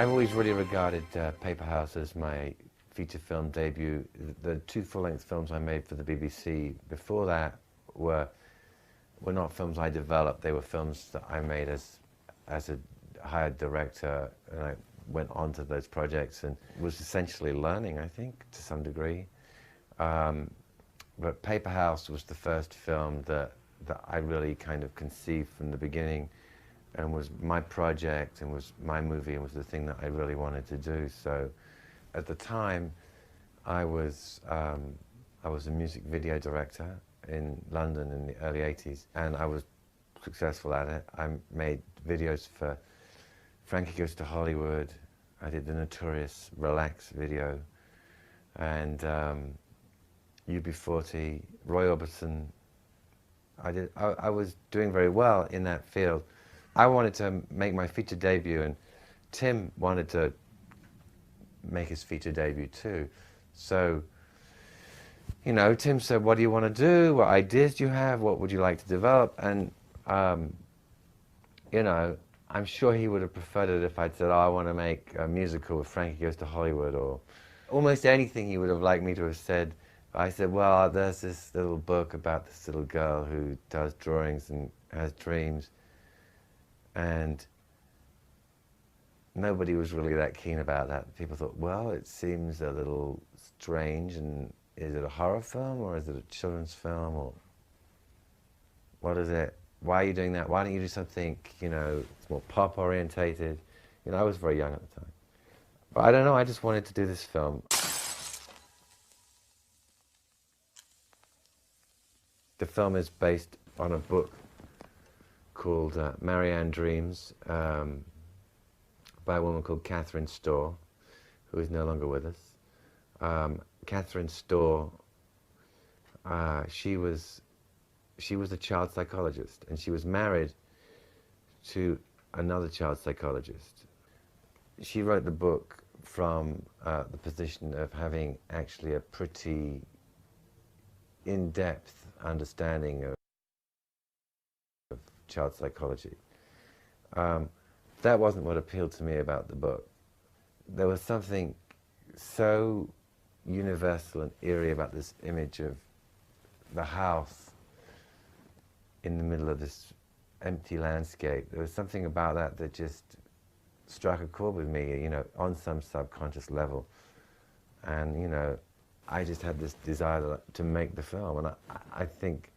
I've always really regarded Paperhouse as my feature film debut. The two full-length films I made for the BBC before that were not films I developed. They were films that I made as a hired director, and I went on to those projects and was essentially learning, I think, to some degree. But Paperhouse was the first film that I really kind of conceived from the beginning, and was my project, and was my movie, and was the thing that I really wanted to do. So at the time, I was a music video director in London in the early 80s, and I was successful at it. I made videos for Frankie Goes to Hollywood. I did the notorious Relax video, and UB40, Roy Orbison. I was doing very well in that field. I wanted to make my feature debut, and Tim wanted to make his feature debut too. So, you know, Tim said, what do you want to do? What ideas do you have? What would you like to develop? And, you know, I'm sure he would have preferred it if I'd said, oh, I want to make a musical with Frankie Goes to Hollywood, or almost anything he would have liked me to have said. I said, well, there's this little book about this little girl who does drawings and has dreams. And nobody was really that keen about that. People thought, well, it seems a little strange, and is it a horror film, or is it a children's film, or what is it? Why are you doing that? Why don't you do something, you know, it's more pop orientated? You know, I was very young at the time. But I don't know, I just wanted to do this film. The film is based on a book called Maryann Dreams, by a woman called Catherine Storr, who is no longer with us. Catherine Storr, she was a child psychologist, and she was married to another child psychologist. She wrote the book from the position of having actually a pretty in-depth understanding of child psychology. That wasn't what appealed to me about the book. There was something so universal and eerie about this image of the house in the middle of this empty landscape. There was something about that that just struck a chord with me, you know, on some subconscious level. And, you know, I just had this desire to make the film. And I think,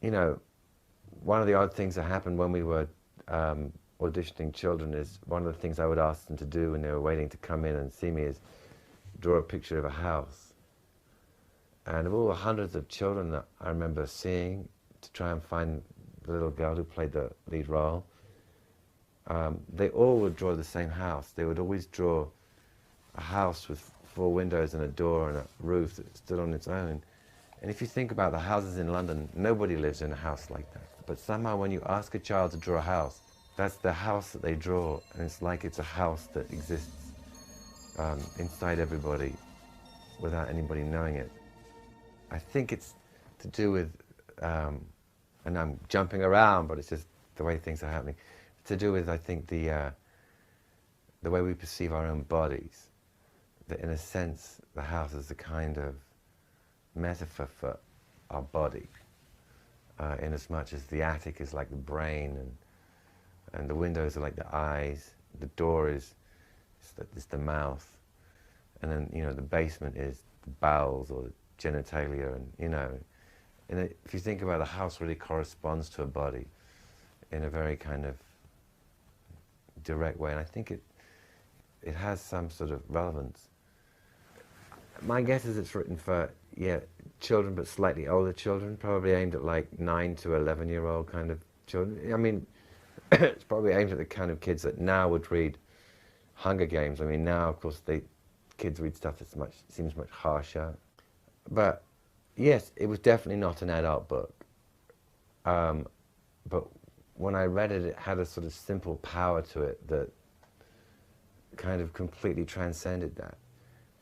you know, one of the odd things that happened when we were auditioning children is, one of the things I would ask them to do when they were waiting to come in and see me is draw a picture of a house. And of all the hundreds of children that I remember seeing to try and find the little girl who played the lead role, they all would draw the same house. They would always draw a house with 4 windows and a door and a roof that stood on its own. And if you think about the houses in London, nobody lives in a house like that. But somehow when you ask a child to draw a house, that's the house that they draw, and it's like it's a house that exists inside everybody without anybody knowing it. I think it's to do with, and I'm jumping around, but it's just the way things are happening, it's to do with, I think, the way we perceive our own bodies. That in a sense, the house is a kind of metaphor for our body, in as much as the attic is like the brain, and the windows are like the eyes, the door is the mouth, and then, you know, the basement is the bowels or the genitalia, and, you know, and if you think about it, the house really corresponds to a body in a very kind of direct way, and I think it has some sort of relevance. My guess is it's written for, yeah, children, but slightly older children, probably aimed at like 9 to 11-year-old kind of children. I mean, it's probably aimed at the kind of kids that now would read Hunger Games. I mean, now, of course, kids read stuff that seems much harsher. But yes, it was definitely not an adult book. But when I read it, it had a sort of simple power to it that kind of completely transcended that.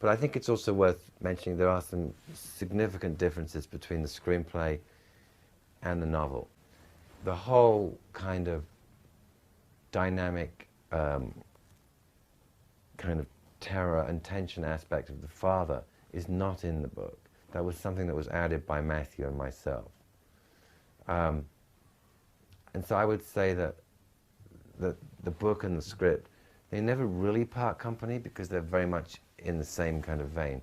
But I think it's also worth mentioning there are some significant differences between the screenplay and the novel. The whole kind of dynamic kind of terror and tension aspect of the father is not in the book. That was something that was added by Matthew and myself. And so I would say that the book and the script, they never really part company because they're very much in the same kind of vein.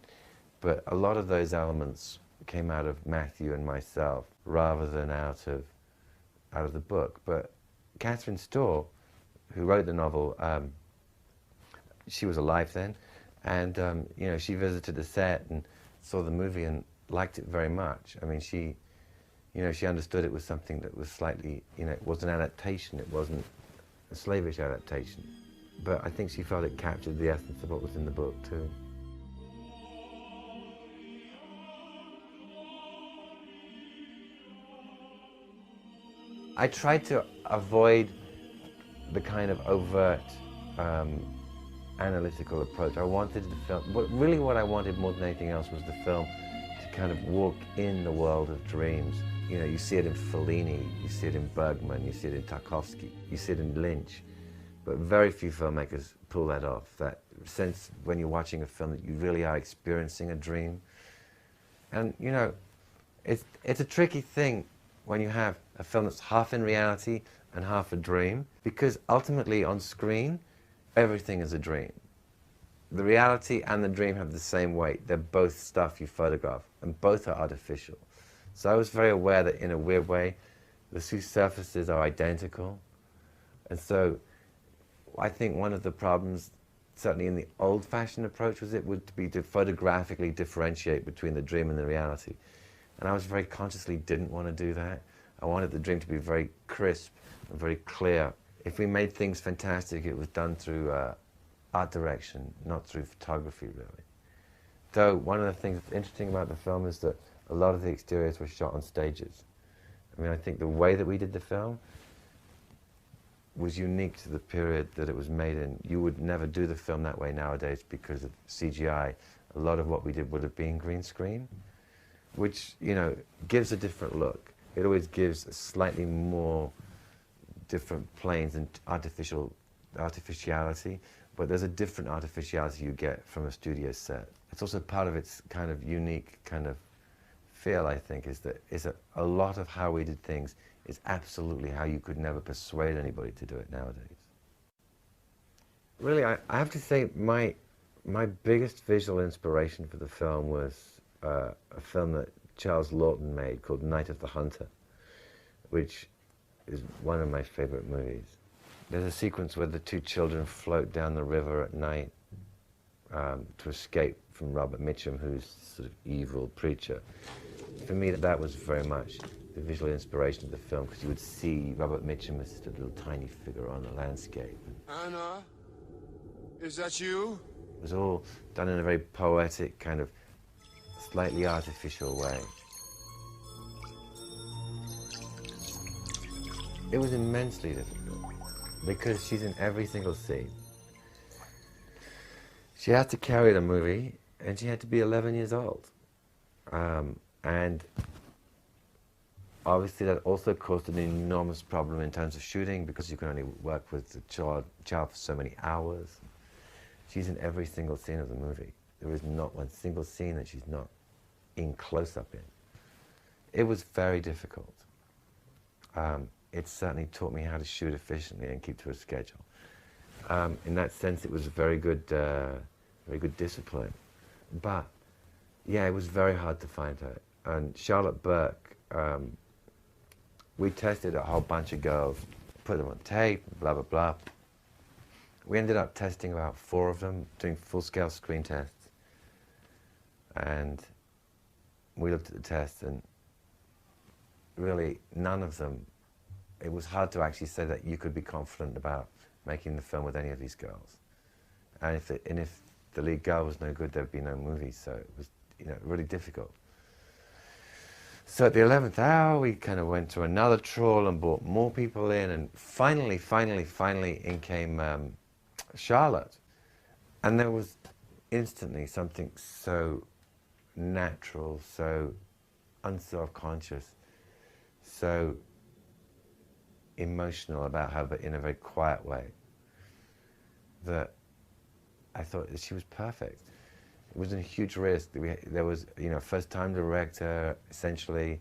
But a lot of those elements came out of Matthew and myself rather than out of the book. But Catherine Storr, who wrote the novel, she was alive then, and you know, she visited the set and saw the movie and liked it very much. I mean, she understood it was something that was slightly, you know, it was an adaptation, it wasn't a slavish adaptation. But I think she felt it captured the essence of what was in the book too. I tried to avoid the kind of overt analytical approach. I wanted the film, really what I wanted more than anything else was the film to kind of walk in the world of dreams. You know, you see it in Fellini, you see it in Bergman, you see it in Tarkovsky, you see it in Lynch, but very few filmmakers pull that off, that sense when you're watching a film that you really are experiencing a dream. And, you know, it's a tricky thing when you have a film that's half in reality and half a dream, because ultimately on screen, everything is a dream. The reality and the dream have the same weight. They're both stuff you photograph, and both are artificial. So I was very aware that in a weird way, the two surfaces are identical. And so I think one of the problems, certainly in the old-fashioned approach, would be to photographically differentiate between the dream and the reality. And I was very consciously didn't want to do that. I wanted the dream to be very crisp and very clear. If we made things fantastic, it was done through art direction, not through photography, really. Though one of the things that's interesting about the film is that a lot of the exteriors were shot on stages. I mean, I think the way that we did the film was unique to the period that it was made in. You would never do the film that way nowadays because of CGI. A lot of what we did would have been green screen, which, you know, gives a different look. It always gives a slightly more different planes and artificiality, but there's a different artificiality you get from a studio set. It's also part of its kind of unique kind of feel, I think, is that a lot of how we did things is absolutely how you could never persuade anybody to do it nowadays. Really, I have to say my biggest visual inspiration for the film was a film that Charles Laughton made called Night of the Hunter, which is one of my favorite movies. There's a sequence where the two children float down the river at night to escape from Robert Mitchum, who's sort of evil preacher. For me, that was very much the visual inspiration of the film, because you would see Robert Mitchum as just a little tiny figure on the landscape. Anna, is that you? It was all done in a very poetic, kind of slightly artificial way. It was immensely difficult, because she's in every single scene. She had to carry the movie, and she had to be 11 years old. And obviously that also caused an enormous problem in terms of shooting, because you can only work with the child for so many hours. She's in every single scene of the movie. There is not one single scene that she's not in close-up in. It was very difficult. It certainly taught me how to shoot efficiently and keep to a schedule. In that sense, it was a very good discipline. But yeah, it was very hard to find her. And Charlotte Burke, we tested a whole bunch of girls, put them on tape, blah, blah, blah. We ended up testing about 4 of them, doing full-scale screen tests. And we looked at the tests, and really none of them, it was hard to actually say that you could be confident about making the film with any of these girls. And if the lead girl was no good, there'd be no movie, so it was, you know, really difficult. So at the 11th hour, we kind of went to another trawl and brought more people in, and finally in came Charlotte. And there was instantly something so natural, so unself-conscious, so emotional about her, but in a very quiet way. that I thought that she was perfect. It was a huge risk. There was, you know, first-time director, essentially.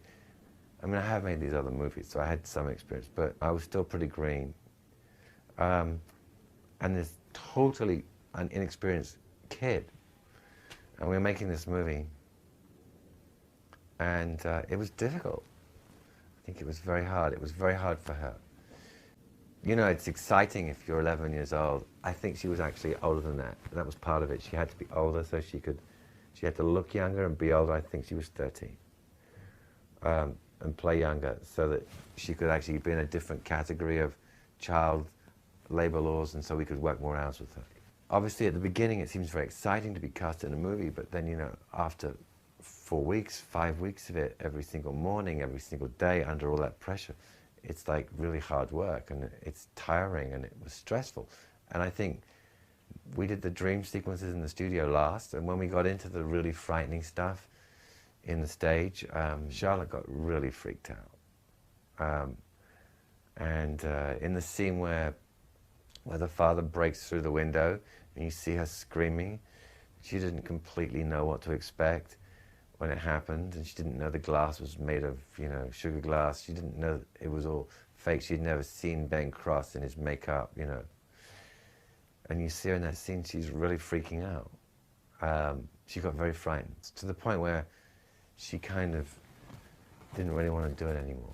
I mean, I have made these other movies, so I had some experience, but I was still pretty green. And this totally inexperienced kid. And we were making this movie, and it was difficult. I think it was very hard. It was very hard for her. You know, it's exciting if you're 11 years old. I think she was actually older than that. That was part of it. She had to be older so she had to look younger and be older. I think she was 13. And play younger so that she could actually be in a different category of child labor laws, and so we could work more hours with her. Obviously, at the beginning, it seems very exciting to be cast in a movie, but then, you know, after 4 weeks, 5 weeks of it, every single morning, every single day, under all that pressure, it's like really hard work, and it's tiring, and it was stressful. And I think we did the dream sequences in the studio last, and when we got into the really frightening stuff in the stage, Charlotte got really freaked out. In the scene where the father breaks through the window and you see her screaming, she didn't completely know what to expect when it happened, and she didn't know the glass was made of, you know, sugar glass. She didn't know it was all fake. She'd never seen Ben Cross in his makeup, you know. And you see her in that scene, she's really freaking out. She got very frightened, to the point where she kind of didn't really want to do it anymore.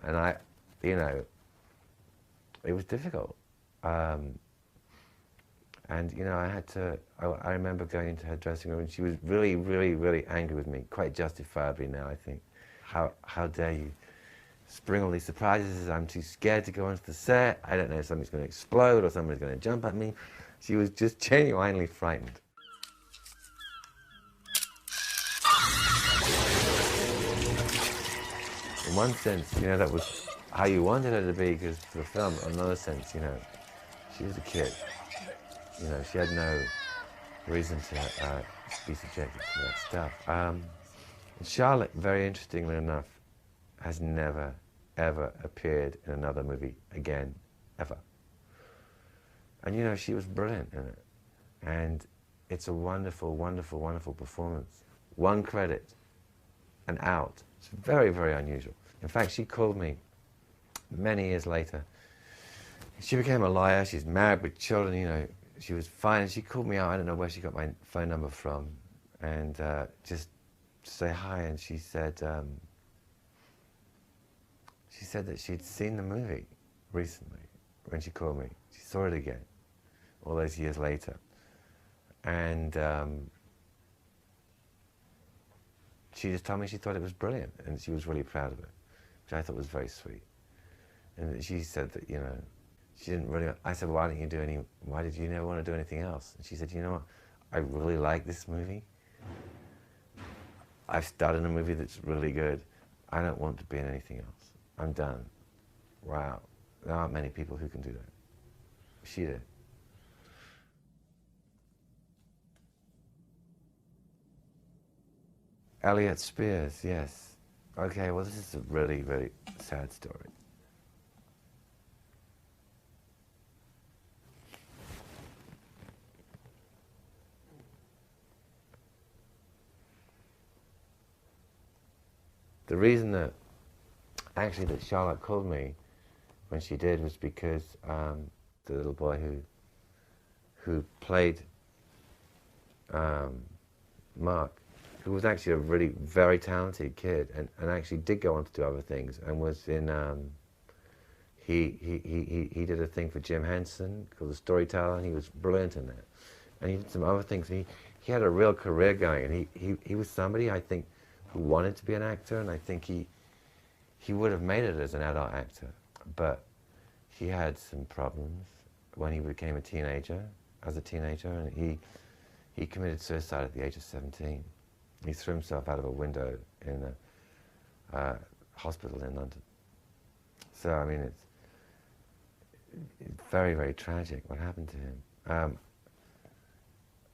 And I, you know, it was difficult. And, you know, I remember going into her dressing room, and she was really, really, really angry with me, quite justifiably now, I think. How dare you spring all these surprises? I'm too scared to go onto the set. I don't know if something's going to explode or somebody's going to jump at me. She was just genuinely frightened. In one sense, you know, that was how you wanted her to be, because for the film. In another sense, you know, she was a kid. You know, she had no reason to be subjected to that stuff. And Charlotte, very interestingly enough, has never, ever appeared in another movie again, ever. And, you know, she was brilliant in it. And it's a wonderful, wonderful, wonderful performance. One credit and out. It's very, very unusual. In fact, she called me many years later. She became a lawyer. She's married with children, you know. She was fine, and she called me out. I don't know where she got my phone number from, and just to say hi. And she said that she'd seen the movie recently when she called me. She saw it again all those years later, and she just told me she thought it was brilliant, and she was really proud of it, which I thought was very sweet. And she said that, you know, she didn't really. I said, why did you never want to do anything else? And she said, you know what, I really like this movie. I've started a movie that's really good. I don't want to be in anything else. I'm done. Wow. There aren't many people who can do that. She did. Elliot Spears, yes. Okay, well, this is a really, really sad story. The reason that Charlotte called me when she did was because the little boy who played Marc, who was actually a really very talented kid, and actually did go on to do other things, and was in he did a thing for Jim Henson called The Storyteller, and he was brilliant in that. And he did some other things. He had a real career going, and he was somebody, I think, who wanted to be an actor, and I think he would have made it as an adult actor, but he had some problems when he became a teenager, and he committed suicide at the age of 17. He threw himself out of a window in a hospital in London. So, I mean, it's very, very tragic what happened to him.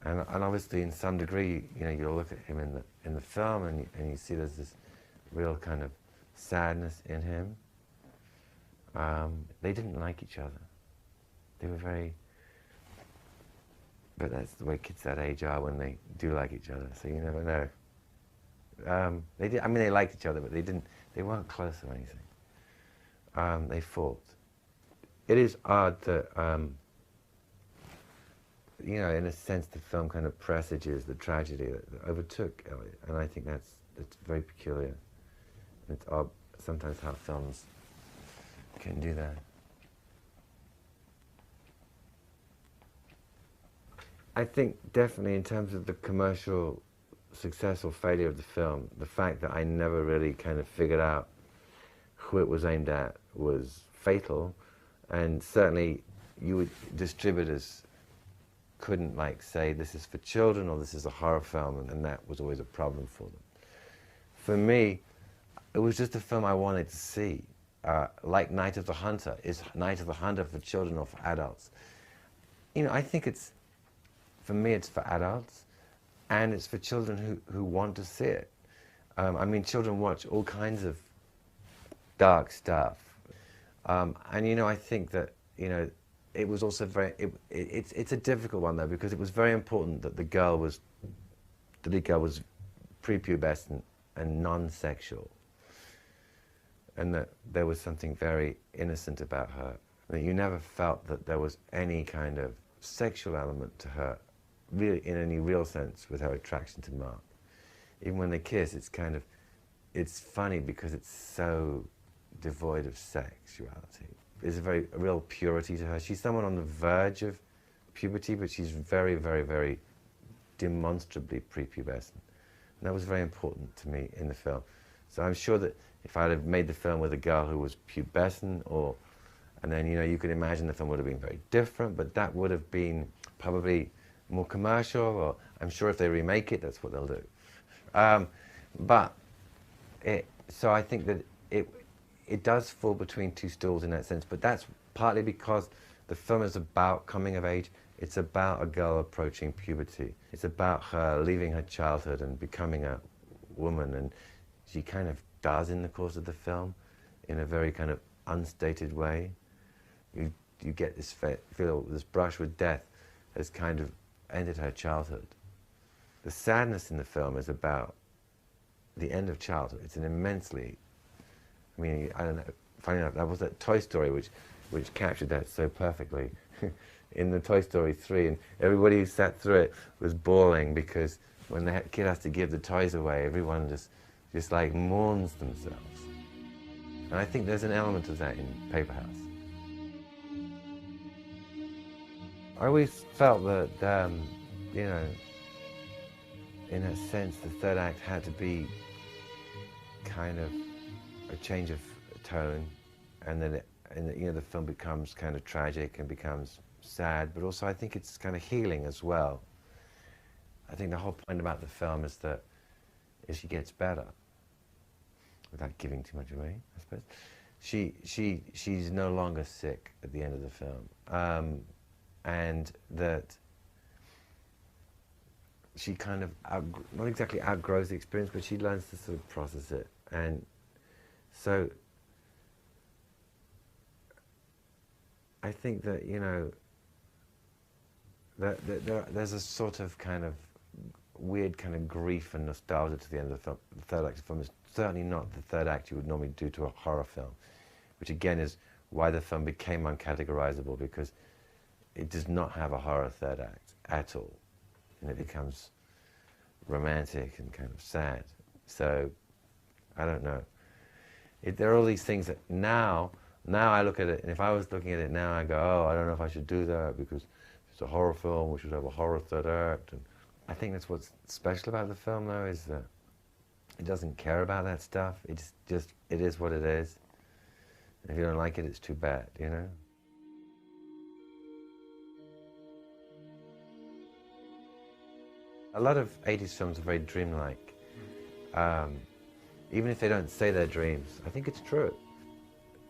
And obviously, in some degree, you know, you'll look at him in the film, and you see there's this real kind of sadness in him. They didn't like each other. They were very But that's the way kids that age are when they do like each other, so you never know. They did, I mean, they liked each other, but they weren't close or anything. They fought. It is odd that, you know, in a sense, the film kind of presages the tragedy that overtook Elliot, and I think that's very peculiar. It's odd sometimes how films can do that. I think definitely in terms of the commercial success or failure of the film, the fact that I never really kind of figured out who it was aimed at was fatal, and certainly distributors couldn't like say this is for children or this is a horror film, and that was always a problem for them. For me, it was just a film I wanted to see. Like Night of the Hunter. Is Night of the Hunter for children or for adults? You know, I think for me it's for adults, and it's for children who want to see it. I mean, children watch all kinds of dark stuff. And you know, I think that, you know, it was also it's a difficult one though, because it was very important that the lead girl was prepubescent and non-sexual, and that there was something very innocent about her, that you never felt that there was any kind of sexual element to her, really in any real sense, with her attraction to Marc. Even when they kiss, it's funny because it's so devoid of sexuality. There's a real purity to her. She's someone on the verge of puberty, but she's very, very, very demonstrably prepubescent. And that was very important to me in the film. So I'm sure that if I'd have made the film with a girl who was pubescent, and then, you know, you could imagine the film would have been very different, but that would have been probably more commercial, or I'm sure if they remake it, that's what they'll do. So I think that it does fall between two stools in that sense, but that's partly because the film is about coming of age. It's about a girl approaching puberty. It's about her leaving her childhood and becoming a woman, and she kind of does in the course of the film in a very kind of unstated way. You get this feel, this brush with death has kind of ended her childhood. The sadness in the film is about the end of childhood. It's an immensely, I mean, I don't know, funny enough, that was that Toy Story which captured that so perfectly in the Toy Story 3, and everybody who sat through it was bawling because when the kid has to give the toys away, everyone just like mourns themselves. And I think there's an element of that in Paperhouse. I always felt that, you know, in a sense, the third act had to be kind of a change of tone, and then you know, the film becomes kind of tragic and becomes sad, but also I think it's kind of healing as well. I think the whole point about the film is that she gets better, without giving too much away, I suppose. She's no longer sick at the end of the film, and that she kind of not exactly outgrows the experience, but she learns to sort of process it. And so I think that, you know, that there's a sort of kind of weird kind of grief and nostalgia to the end of the film. The third act of the film is certainly not the third act you would normally do to a horror film, which again is why the film became uncategorizable, because it does not have a horror third act at all, and it becomes romantic and kind of sad. So I don't know. There are all these things that now I look at it, and if I was looking at it now, I go, oh, I don't know if I should do that because it's a horror film. We should have a horror third act. And I think that's what's special about the film, though, is that it doesn't care about that stuff. It is what it is. And if you don't like it, it's too bad, you know? A lot of 80s films are very dreamlike. Even if they don't say their dreams, I think it's true.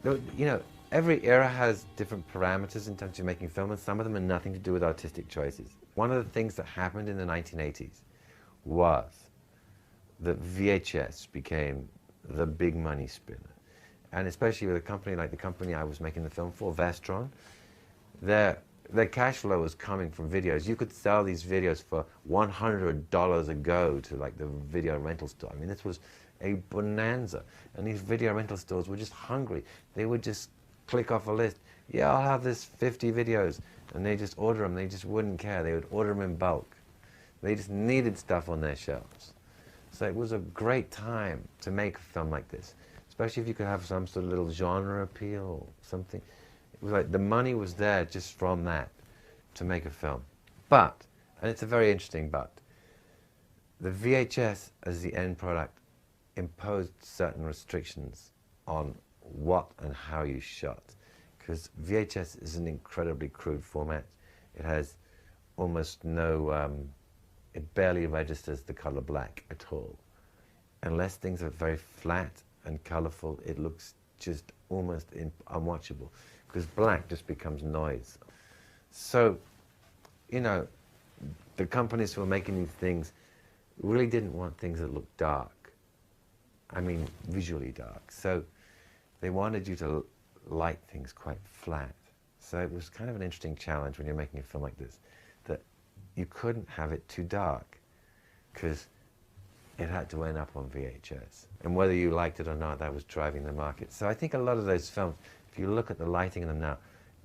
You know, every era has different parameters in terms of making film, and some of them are nothing to do with artistic choices. One of the things that happened in the 1980s was that VHS became the big money spinner. And especially with a company like the company I was making the film for, Vestron, the cash flow was coming from videos. You could sell these videos for $100 a go to like the video rental store. I mean, this was a bonanza. And these video rental stores were just hungry. They would just click off a list. Yeah, I'll have this 50 videos. And they just order them. They just wouldn't care. They would order them in bulk. They just needed stuff on their shelves. So it was a great time to make a film like this, especially if you could have some sort of little genre appeal or something. It was like the money was there just from that to make a film. But, and it's a very interesting but, the VHS as the end product imposed certain restrictions on what and how you shot. Because VHS is an incredibly crude format. It has almost no, it barely registers the color black at all. Unless things are very flat and colorful, it looks just almost unwatchable, because black just becomes noise. So, you know, the companies who were making these things really didn't want things that looked dark. I mean, visually dark. So they wanted you to light things quite flat. So it was kind of an interesting challenge when you're making a film like this, that you couldn't have it too dark, because it had to end up on VHS. And whether you liked it or not, that was driving the market. So I think a lot of those films, if you look at the lighting in them now,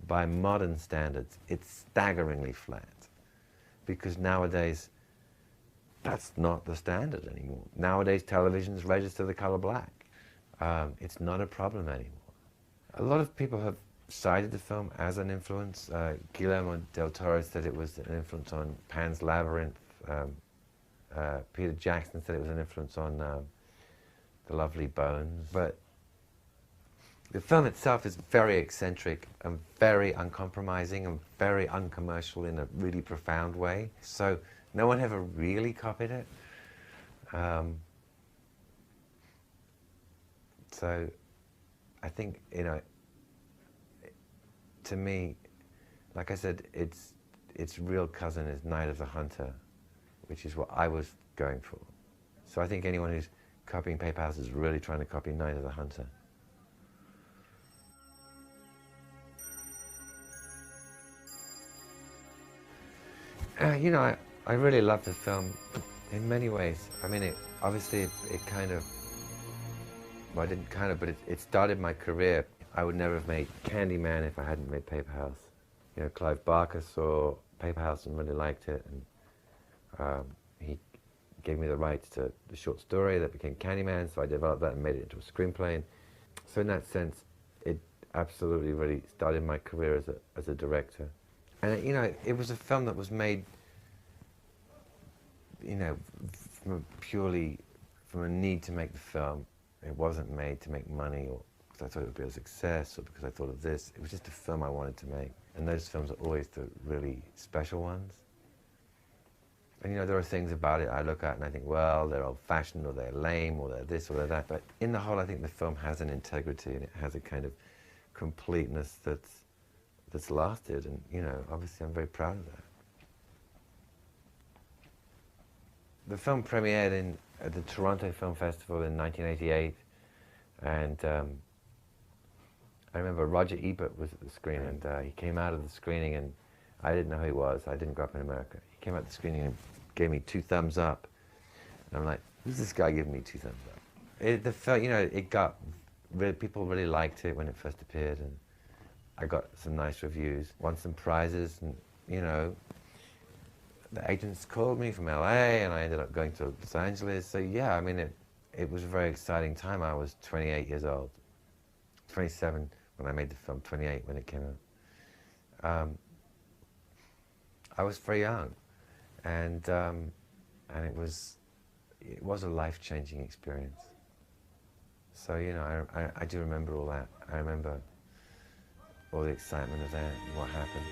by modern standards, it's staggeringly flat. Because nowadays, that's not the standard anymore. Nowadays, televisions register the color black. It's not a problem anymore. A lot of people have cited the film as an influence. Guillermo del Toro said it was an influence on Pan's Labyrinth. Peter Jackson said it was an influence on The Lovely Bones. But the film itself is very eccentric and very uncompromising and very uncommercial in a really profound way. So no one ever really copied it. So I think, you know, to me, like I said, its real cousin is Night of the Hunter, which is what I was going for. So I think anyone who's copying Paperhouse is really trying to copy Night of the Hunter. You know, I really love the film in many ways. I mean, obviously it kind of, well, I didn't kind of, but it started my career. I would never have made Candyman if I hadn't made Paperhouse. You know, Clive Barker saw Paperhouse and really liked it, and he gave me the rights to the short story that became Candyman, so I developed that and made it into a screenplay. And so in that sense, it absolutely really started my career as a director. And you know, it was a film that was made, you know, purely from a need to make the film. It wasn't made to make money or because I thought it would be a success or because I thought of this. It was just a film I wanted to make. And those films are always the really special ones. And you know, there are things about it I look at and I think, well, they're old-fashioned or they're lame or they're this or they're that. But in the whole, I think the film has an integrity and it has a kind of completeness that's lasted. And you know, obviously I'm very proud of that. The film premiered at the Toronto Film Festival in 1988, and I remember Roger Ebert was at the screening, and he came out of the screening, and I didn't know who he was. I didn't grow up in America. He came out of the screening and gave me 2 thumbs up, and I'm like, who's this guy giving me 2 thumbs up? You know, it got people really liked it when it first appeared, and I got some nice reviews, won some prizes, and you know, the agents called me from LA, and I ended up going to Los Angeles. So yeah, I mean, it was a very exciting time. I was 28 years old, 27 when I made the film, 28 when it came out. I was very young, and it was a life-changing experience. So you know, I do remember all that. I remember all the excitement of that and what happened.